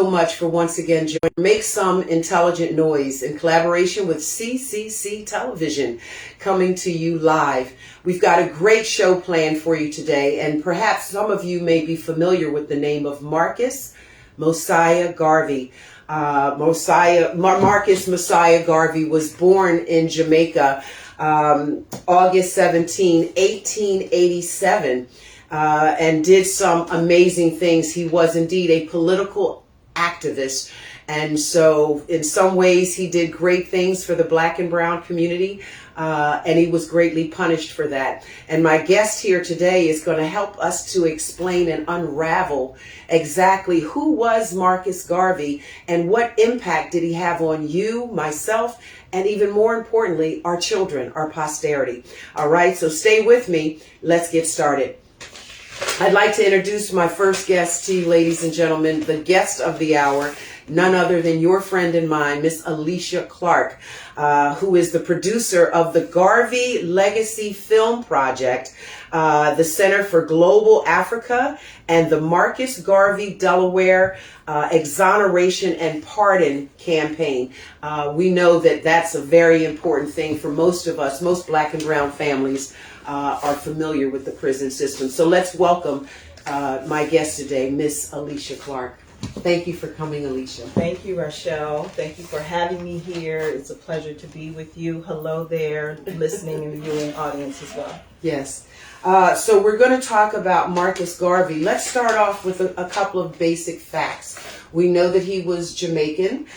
so much for once again joining Make Some Intelligent Noise in collaboration with CCC Television, coming to you live. We've got a great show planned for you today, and perhaps some of you may be familiar with the name of Marcus Mosiah Garvey. Marcus Mosiah Garvey was born in Jamaica August 17, 1887. And did some amazing things. He was indeed a political activist. And so in some ways he did great things for the black and brown community. And he was greatly punished for that. And my guest here today is going to help us to explain and unravel exactly who was Marcus Garvey and what impact did he have on you, myself, and even more importantly, our children, our posterity. All right, so stay with me. Let's get started. I'd like to introduce my first guest to you, ladies and gentlemen, the guest of the hour, none other than your friend and mine, Miss Alicia Clark, who is the producer of the Garvey Legacy Film Project, the Center for Global Africa, and the Marcus Garvey Delaware Exoneration and Pardon Campaign. We know that that's a very important thing for most of us. Most black and brown families are familiar with the prison system. So let's welcome my guest today, Miss Alicia Clark. Thank you for coming, Alicia. Thank you, Rachelle. Thank you for having me here. It's a pleasure to be with you. Hello there, listening and viewing audience as well. Yes. So we're going to talk about Marcus Garvey. Let's start off with a couple of basic facts. We know that he was Jamaican.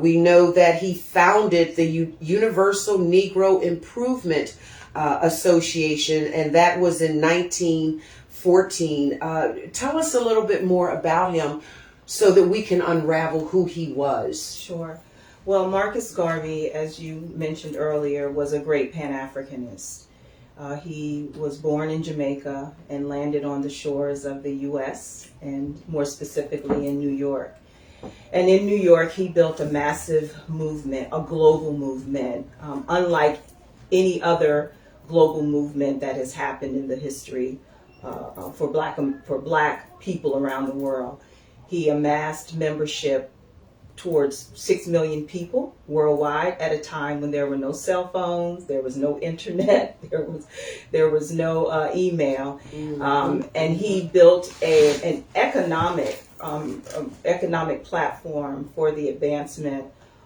We know that he founded the Universal Negro Improvement Association, and that was in 1914. Tell us a little bit more about him so that we can unravel who he was. Sure. Well, Marcus Garvey, as you mentioned earlier, was a great Pan-Africanist. He was born in Jamaica and landed on the shores of the U.S. and more specifically in New York. And in New York, he built a massive movement, a global movement, unlike any other global movement that has happened in the history for black people around the world. He amassed membership towards 6 million people worldwide at a time when there were no cell phones, there was no internet, there was no email, and he built an economic platform for the advancement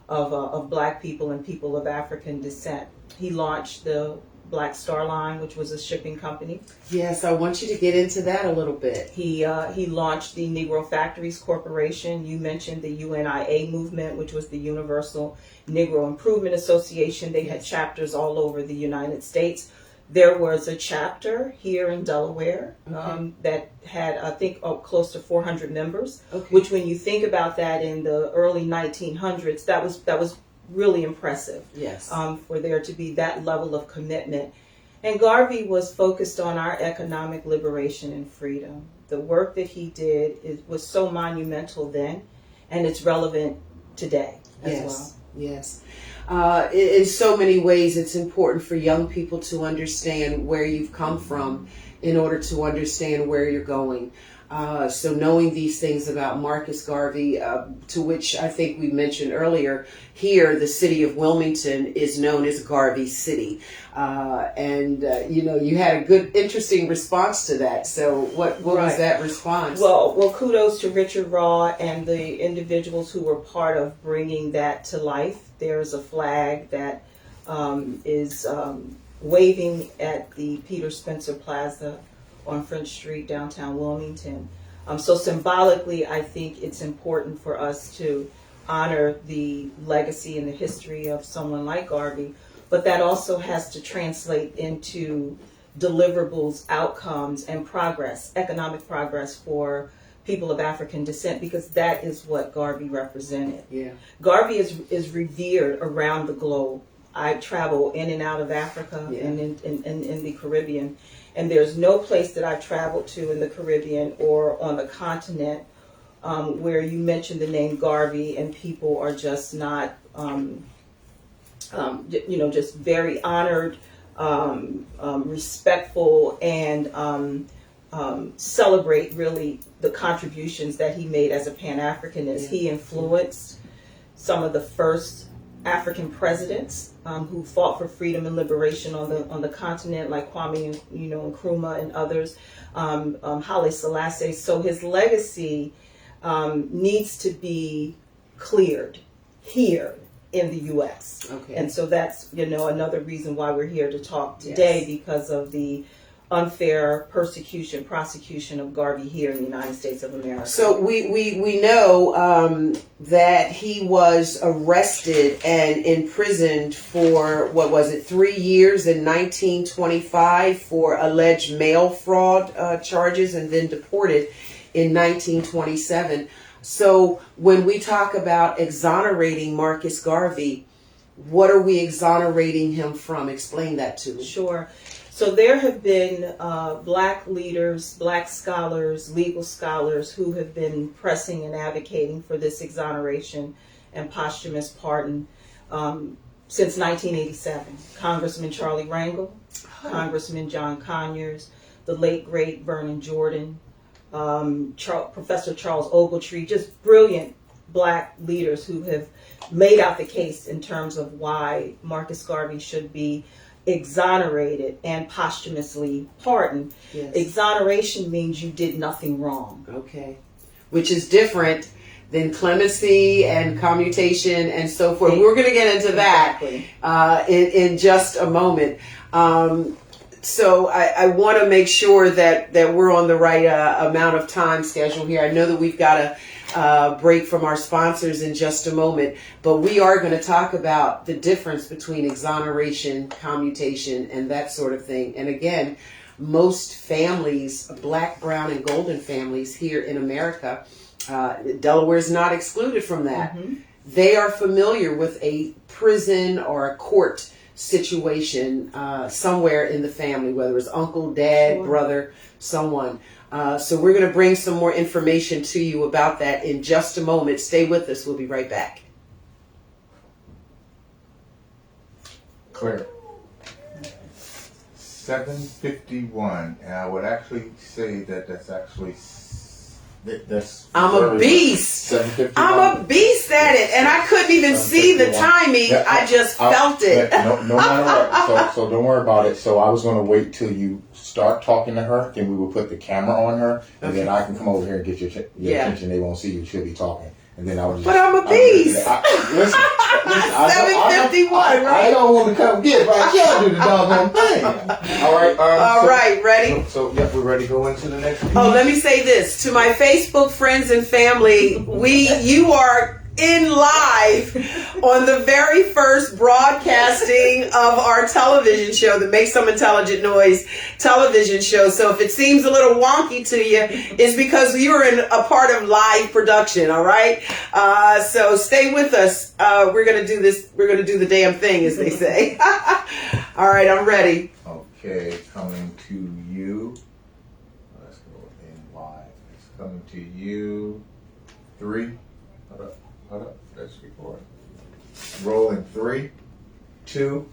of black people and people of African descent. He launched the Black Star Line, which was a shipping company. Yes, I want you to get into that a little bit. He launched the Negro Factories Corporation. You mentioned the UNIA movement, which was the Universal Negro Improvement Association. They had chapters all over the United States. There was a chapter here in Delaware that had, I think, close to 400 members, which when you think about that in the early 1900s, that was really impressive. Yes. For there to be that level of commitment. And Garvey was focused on our economic liberation and freedom. The work that he did was so monumental then, and it's relevant today as well. Yes. In so many ways, it's important for young people to understand where you've come from in order to understand where you're going. So knowing these things about Marcus Garvey, to which I think we mentioned earlier, here the city of Wilmington is known as Garvey City. You had a good, interesting response to that. So what was that response? Well, kudos to Richard Raw and the individuals who were part of bringing that to life. There's a flag that is waving at the Peter Spencer Plaza on French Street, downtown Wilmington. So symbolically, I think it's important for us to honor the legacy and the history of someone like Garvey, but that also has to translate into deliverables, outcomes, and progress, economic progress for people of African descent, because that is what Garvey represented. Yeah. Garvey is revered around the globe. I travel in and out of Africa and in the Caribbean. And there's no place that I traveled to in the Caribbean or on the continent where you mention the name Garvey and people are just not, just very honored, respectful, and celebrate really the contributions that he made as a Pan-Africanist. He influenced some of the first African presidents who fought for freedom and liberation on the continent, like Kwame, Nkrumah and others, Haile Selassie. So his legacy needs to be cleared here in the U.S. Okay. And so that's another reason why we're here to talk today, because of the unfair prosecution of Garvey here in the United States of America. So we know that he was arrested and imprisoned for, 3 years in 1925 for alleged mail fraud charges, and then deported in 1927. So when we talk about exonerating Marcus Garvey, what are we exonerating him from? Explain that to me. Sure. So there have been black leaders, black scholars, legal scholars who have been pressing and advocating for this exoneration and posthumous pardon since 1987. Congressman Charlie Rangel, Congressman John Conyers, the late great Vernon Jordan, Professor Charles Ogletree, just brilliant black leaders who have laid out the case in terms of why Marcus Garvey should be exonerated and posthumously pardoned. Yes. Exoneration means you did nothing wrong. Okay. Which is different than clemency and commutation and so forth. We're going to get into that in just a moment. So I want to make sure that we're on the right amount of time schedule here. I know that we've got to break from our sponsors in just a moment, but we are going to talk about the difference between exoneration, commutation, and that sort of thing. And again, most families, black, brown, and golden families here in America, Delaware is not excluded from that. Mm-hmm. They are familiar with a prison or a court situation somewhere in the family, whether it's uncle, dad, brother, someone. So we're going to bring some more information to you about that in just a moment. Stay with us. We'll be right back. Clear. 7:51, and I would actually say that's actually that's. I'm a beast. 7:51. I'm a beast at it, and I couldn't even see the timing. Yeah, I just felt it. No matter what. So don't worry about it. So I was going to wait till you start talking to her, then we will put the camera on her, and then I can come over here and get your attention. They won't see you. She'll be talking. And then I was just, but I'm a beast. Listen, 7:51, right? I don't want to come get, but I can't do the doggone thing. All right. All right, ready? So, yep, we're ready to go into the next piece. Oh, let me say this. To my Facebook friends and family, you are in live on the very first broadcasting of our television show, the Make Some Intelligent Noise television show. So if it seems a little wonky to you, it's because you're in a part of live production, all right? So stay with us. We're going to do this. We're going to do the damn thing, as they say. All right, I'm ready. Okay, coming to you. Let's go in live. It's coming to you. 3. Hold up. Let's record. Rolling 3, 2.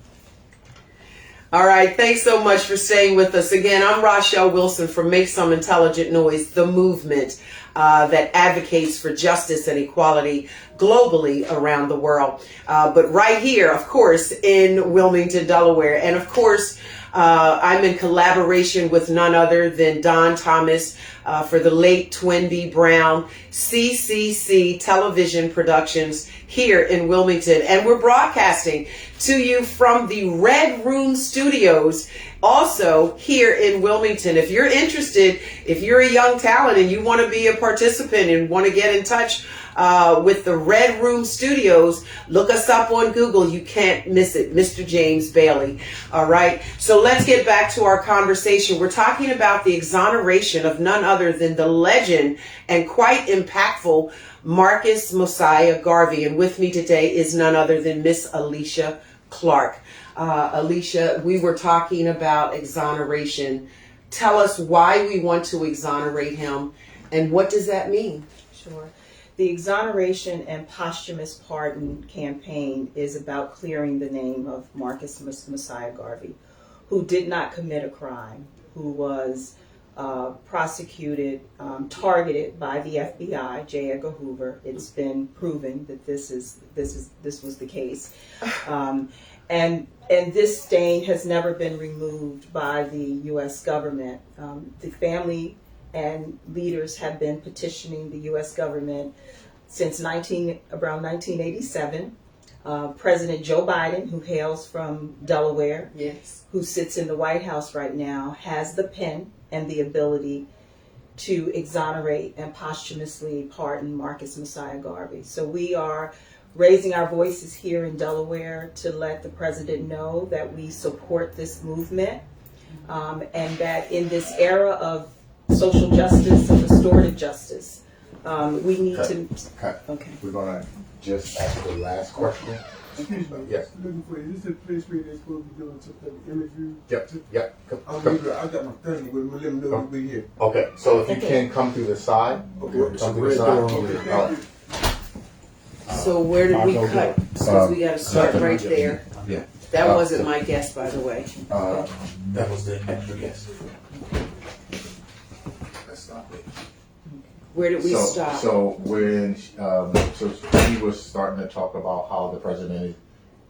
All right. Thanks so much for staying with us. Again, I'm Rachelle Wilson from Make Some Intelligent Noise, the movement that advocates for justice and equality globally around the world. But right here, of course, in Wilmington, Delaware. And of course, I'm in collaboration with none other than Don Thomas for the late Twin Brown CCC Television Productions here in Wilmington. And we're broadcasting to you from the Red Room Studios, also here in Wilmington. If you're interested, if you're a young talent and you want to be a participant and want to get in touch with the Red Room Studios, look us up on Google. You can't miss it. Mr. James Bailey. All right. So let's get back to our conversation. We're talking about the exoneration of none other than the legend and quite impactful Marcus Mosiah Garvey. And with me today is none other than Miss Alicia Clark. Alicia, we were talking about exoneration. Tell us why we want to exonerate him and what does that mean? Sure. The exoneration and posthumous pardon campaign is about clearing the name of Marcus Mosiah Garvey, who did not commit a crime, who was prosecuted, targeted by the FBI, J. Edgar Hoover. It's been proven that this was the case, and this stain has never been removed by the U.S. government. The family and leaders have been petitioning the U.S. government since around 1987. President Joe Biden, who hails from Delaware, Yes. who sits in the White House right now, has the pen and the ability to exonerate and posthumously pardon Marcus Messiah Garvey. So we are raising our voices here in Delaware to let the president know that we support this movement, and that in this era of social justice and restorative justice, we need to. Okay. We're gonna just ask the last question. Yes. Looking for you. This is the place where they're supposed to be doing some type of interview. Yep. I got my thing with me. Let me know we'll be here. Okay, so if you can come to the side. Okay. Come to the side. So where did we cut? Because we got to start right there. Yeah. That wasn't my guess, by the way. That was the extra guess. That's not it. Where did we stop? So when so he was starting to talk about how the president,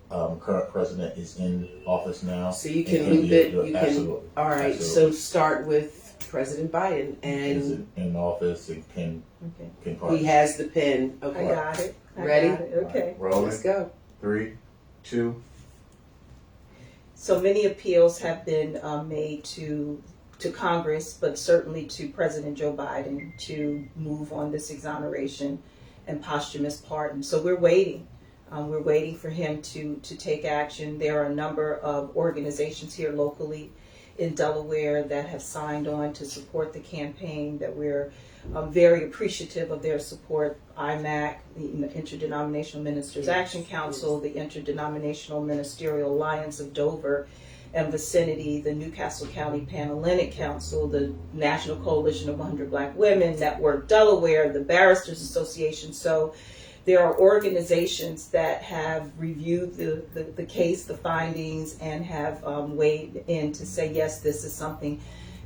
current president, is in office now. So you can And loop it. You can. absolutely. All right. Absolutely. So start with President Biden, Is and in office and can Okay. pardon. he has the pen. I Okay. got it. Ready? Okay. Rolling. Let's go. 3, 2. So many appeals have been made to Congress, but certainly to President Joe Biden to move on this exoneration and posthumous pardon. So we're waiting. We're waiting for him to take action. There are a number of organizations here locally in Delaware that have signed on to support the campaign, that we're very appreciative of their support. IMAC, the Interdenominational Ministers Action Council, the Interdenominational Ministerial Alliance of Dover and vicinity, the Newcastle County Panhellenic Council, the National Coalition of 100 Black Women, Network Delaware, the Barristers Association. So there are organizations that have reviewed the case, the findings, and have weighed in to say, yes, this is something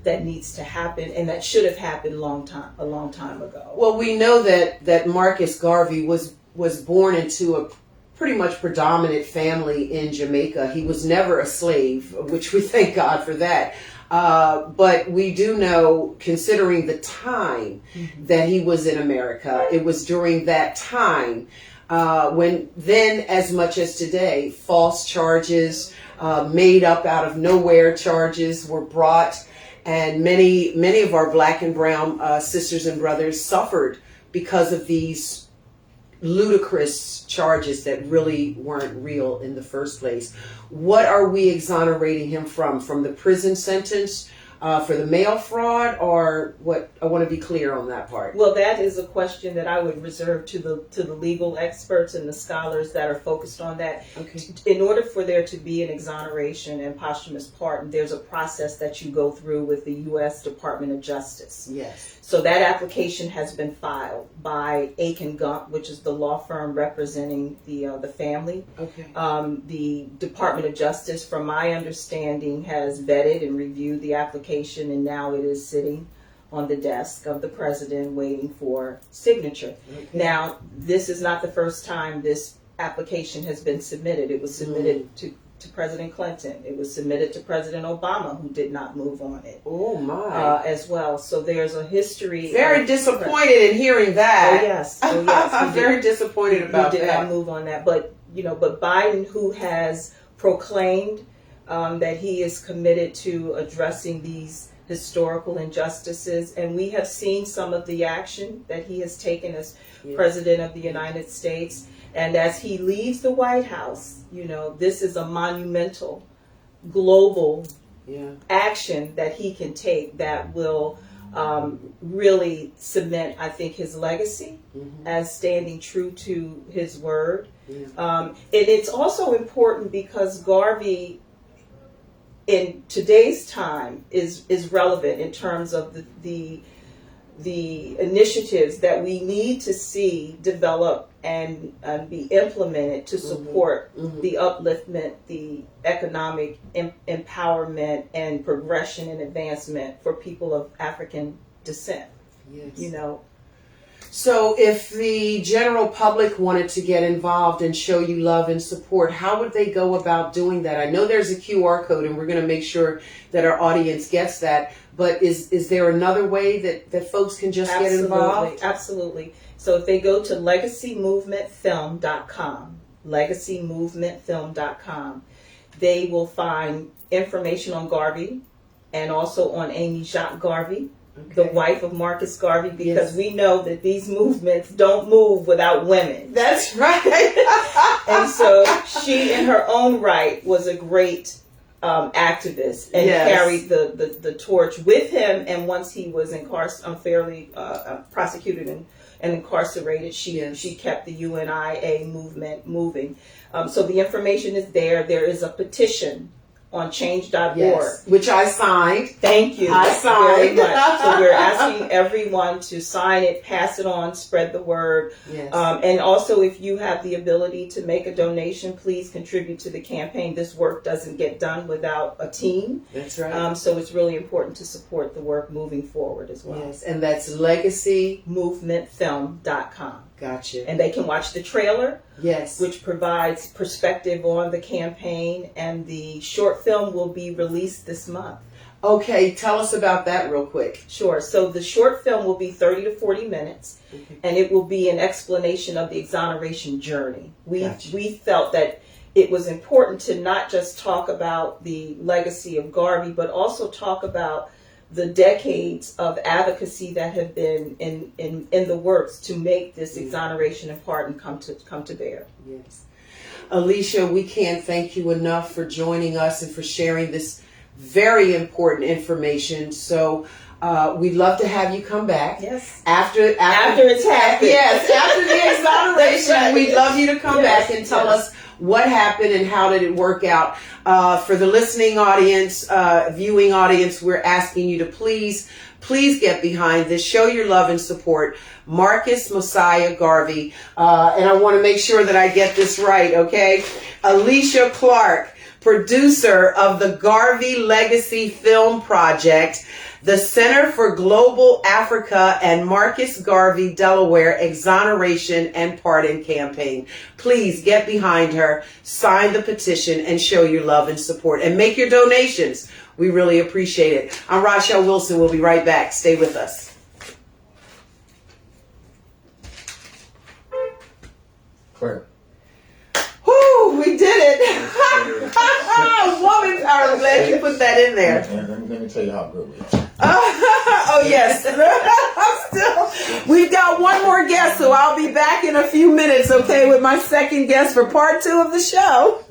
that needs to happen and that should have happened a long time ago. Well, we know that Marcus Garvey was born into a pretty much predominant family in Jamaica. He was never a slave, which we thank God for that. But we do know, considering the time that he was in America, it was during that time when then, as much as today, false charges, made up out of nowhere charges were brought, and many of our black and brown sisters and brothers suffered because of these ludicrous charges that really weren't real in the first place. What are we exonerating him from? From the prison sentence for the mail fraud, or what? I want to be clear on that part. Well, that is a question that I would reserve to the legal experts and the scholars that are focused on that. Okay. In order for there to be an exoneration and posthumous pardon, there's a process that you go through with the U.S. Department of Justice. Yes. So that application has been filed by Aiken Gump, which is the law firm representing the family. Okay. The Department of Justice, from my understanding, has vetted and reviewed the application, and now it is sitting on the desk of the president waiting for signature. Okay. Now, this is not the first time this application has been submitted. It was submitted to President Clinton. It was submitted to President Obama, who did not move on it. Oh my! As well. So there's a history. Very disappointed in hearing that. Oh yes. Oh yes. I'm very disappointed about he did that. not move on that. But Biden, who has proclaimed that he is committed to addressing these historical injustices, and we have seen some of the action that he has taken as President of the United States. And as he leaves the White House, this is a monumental global action that he can take that will really cement, I think, his legacy as standing true to his word. And it's also important because Garvey, in today's time, is relevant in terms of the the initiatives that we need to see develop and be implemented to support the upliftment, the economic empowerment and progression and advancement for people of African descent. Yes. You know, So if the general public wanted to get involved and show you love and support, how would they go about doing that? I know there's a QR code and we're going to make sure that our audience gets that, but is there another way that folks can just get involved? Absolutely. So if they go to legacymovementfilm.com, legacymovementfilm.com, they will find information on Garvey and also on Amy Jacques Garvey, the wife of Marcus Garvey, because we know that these movements don't move without women. That's right. And so she, in her own right, was a great activist and carried the torch with him. And once he was unfairly prosecuted and incarcerated, she kept the UNIA movement moving. So the information is there. There is a petition on change.org. Which I signed. Thank you. I signed. Very much. So we're asking everyone to sign it, pass it on, spread the word. Yes. And also, if you have the ability to make a donation, please contribute to the campaign. This work doesn't get done without a team. That's right. So it's really important to support the work moving forward as well. Yes, and that's legacymovementfilm.com. Gotcha. And they can watch the trailer, which provides perspective on the campaign, and the short film will be released this month. Okay, tell us about that real quick. Sure. So the short film will be 30 to 40 minutes, and it will be an explanation of the exoneration journey. We felt that it was important to not just talk about the legacy of Garvey, but also talk about the decades of advocacy that have been in the works to make this exoneration and pardon come to bear. Yes. Alicia, we can't thank you enough for joining us and for sharing this very important information. So we'd love to have you come back. Yes. After it's happened. Yes, after the exoneration, we'd love you to come back and tell us what happened and how did it work out. For the listening audience, viewing audience, we're asking you to please get behind this. Show your love and support. Marcus Mosiah Garvey. And I want to make sure that I get this right, okay? Alicia Clark, producer of the Garvey Legacy Film Project, the Center for Global Africa, and Marcus Garvey Delaware Exoneration and Pardon Campaign. Please get behind her, sign the petition, and show your love and support. And make your donations. We really appreciate it. I'm Rachelle Wilson. We'll be right back. Stay with us. Claire. Whoo, we did it. Woman power. I'm glad you put that in there. Let me tell you how good we are. Oh, yes. We've got one more guest, so I'll be back in a few minutes, okay, with my second guest for part 2 of the show.